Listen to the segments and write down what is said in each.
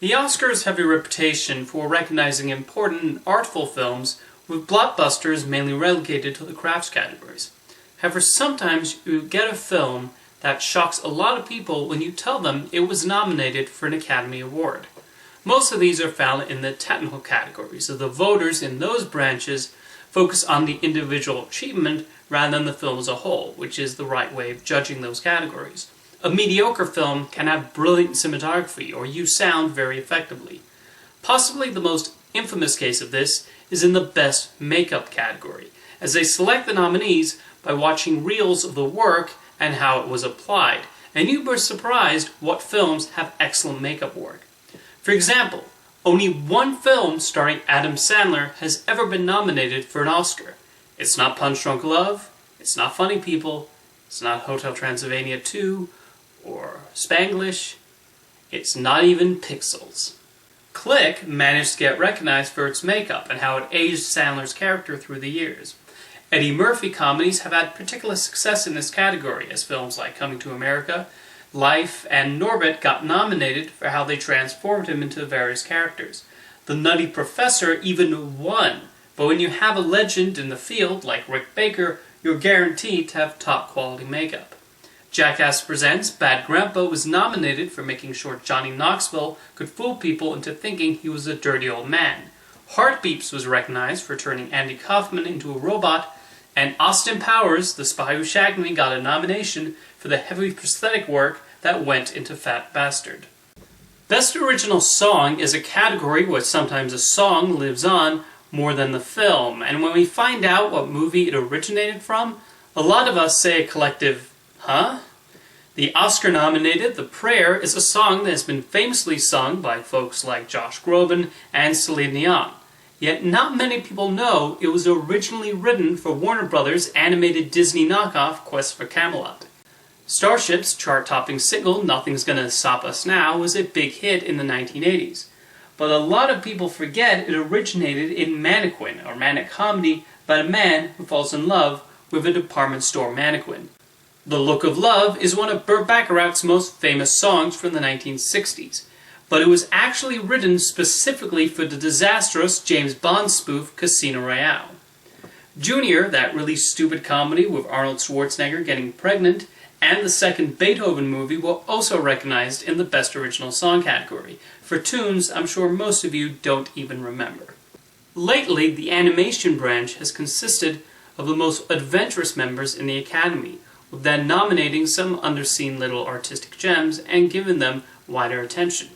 The Oscars have a reputation for recognizing important and artful films, with blockbusters mainly relegated to the crafts categories. However, sometimes you get a film that shocks a lot of people when you tell them it was nominated for an Academy Award. Most of these are found in the technical categories, so the voters in those branches focus on the individual achievement rather than the film as a whole, which is the right way of judging those categories. A mediocre film can have brilliant cinematography or use sound very effectively. Possibly the most infamous case of this is in the Best Makeup category, as they select the nominees by watching reels of the work and how it was applied, and you'd be surprised what films have excellent makeup work. For example, only one film starring Adam Sandler has ever been nominated for an Oscar. It's not Punch Drunk Love, it's not Funny People, it's not Hotel Transylvania 2, or Spanglish, it's not even Pixels. Click managed to get recognized for its makeup and how it aged Sandler's character through the years. Eddie Murphy comedies have had particular success in this category, as films like Coming to America, Life, and Norbit got nominated for how they transformed him into various characters. The Nutty Professor even won, but when you have a legend in the field like Rick Baker, you're guaranteed to have top quality makeup. Jackass Presents Bad Grandpa was nominated for making sure Johnny Knoxville could fool people into thinking he was a dirty old man. Heartbeeps was recognized for turning Andy Kaufman into a robot, and Austin Powers, The Spy Who Shagged Me, got a nomination for the heavy prosthetic work that went into Fat Bastard. Best Original Song is a category where sometimes a song lives on more than the film, and when we find out what movie it originated from, a lot of us say a collective, huh? The Oscar-nominated The Prayer is a song that has been famously sung by folks like Josh Groban and Celine Dion. Yet not many people know it was originally written for Warner Brothers' animated Disney knockoff Quest for Camelot. Starship's chart-topping single Nothing's Gonna Stop Us Now was a big hit in the 1980s. But a lot of people forget it originated in Mannequin, or manic comedy about a man who falls in love with a department store mannequin. The Look of Love is one of Burt Bacharach's most famous songs from the 1960s, but it was actually written specifically for the disastrous James Bond spoof Casino Royale. Junior, that really stupid comedy with Arnold Schwarzenegger getting pregnant, and the second Beethoven movie were also recognized in the Best Original Song category, for tunes I'm sure most of you don't even remember. Lately, the animation branch has consisted of the most adventurous members in the Academy, with then nominating some underseen little artistic gems and giving them wider attention.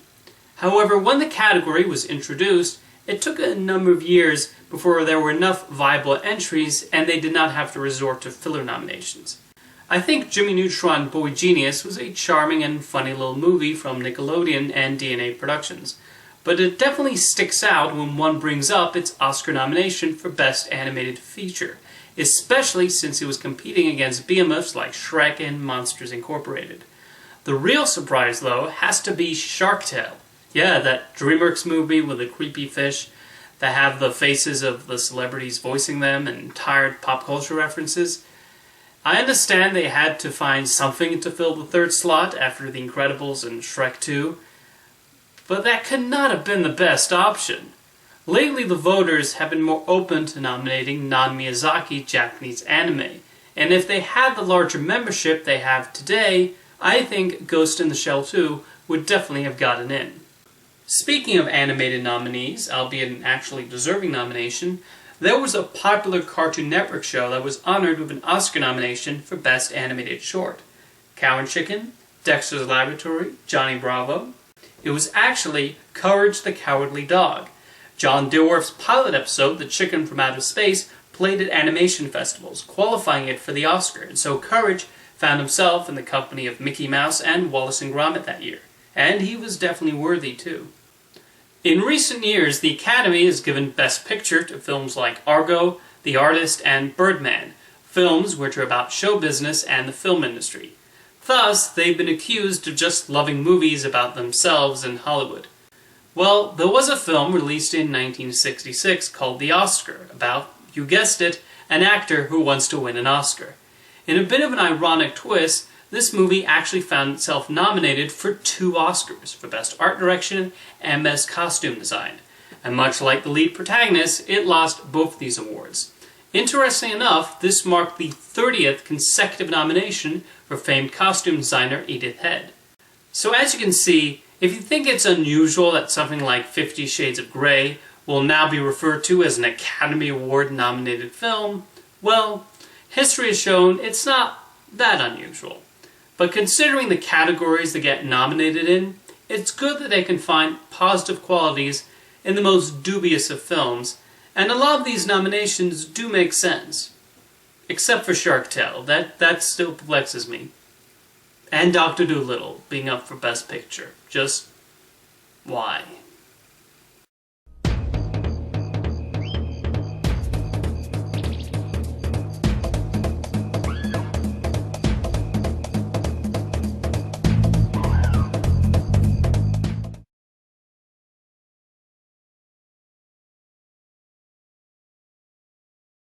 However, when the category was introduced, it took a number of years before there were enough viable entries and they did not have to resort to filler nominations. I think Jimmy Neutron Boy Genius was a charming and funny little movie from Nickelodeon and DNA Productions, but it definitely sticks out when one brings up its Oscar nomination for Best Animated Feature, especially since it was competing against behemoths like Shrek and Monsters Incorporated. The real surprise, though, has to be Shark Tale. Yeah, that DreamWorks movie with the creepy fish that have the faces of the celebrities voicing them and tired pop culture references. I understand they had to find something to fill the third slot after The Incredibles and Shrek 2, but that could not have been the best option. Lately, the voters have been more open to nominating non-Miyazaki Japanese anime, and if they had the larger membership they have today, I think Ghost in the Shell 2 would definitely have gotten in. Speaking of animated nominees, albeit an actually deserving nomination, there was a popular Cartoon Network show that was honored with an Oscar nomination for Best Animated Short. Cow and Chicken, Dexter's Laboratory, Johnny Bravo. It was actually Courage the Cowardly Dog. John Dilworth's pilot episode, The Chicken from Outer Space, played at animation festivals, qualifying it for the Oscar, and so Courage found himself in the company of Mickey Mouse and Wallace and Gromit that year. And he was definitely worthy too. In recent years, the Academy has given Best Picture to films like Argo, The Artist, and Birdman, films which are about show business and the film industry. Thus, they've been accused of just loving movies about themselves in Hollywood. Well, there was a film released in 1966 called The Oscar, about, you guessed it, an actor who wants to win an Oscar. In a bit of an ironic twist, this movie actually found itself nominated for 2 Oscars, for Best Art Direction and Best Costume Design. And much like the lead protagonist, it lost both these awards. Interestingly enough, this marked the 30th consecutive nomination for famed costume designer Edith Head. So as you can see, if you think it's unusual that something like 50 Shades of Grey will now be referred to as an Academy Award nominated film, well, history has shown it's not that unusual. But considering the categories they get nominated in, it's good that they can find positive qualities in the most dubious of films, and a lot of these nominations do make sense. Except for Shark Tale, that still perplexes me. And Dr. Dolittle being up for Best Picture. Just why?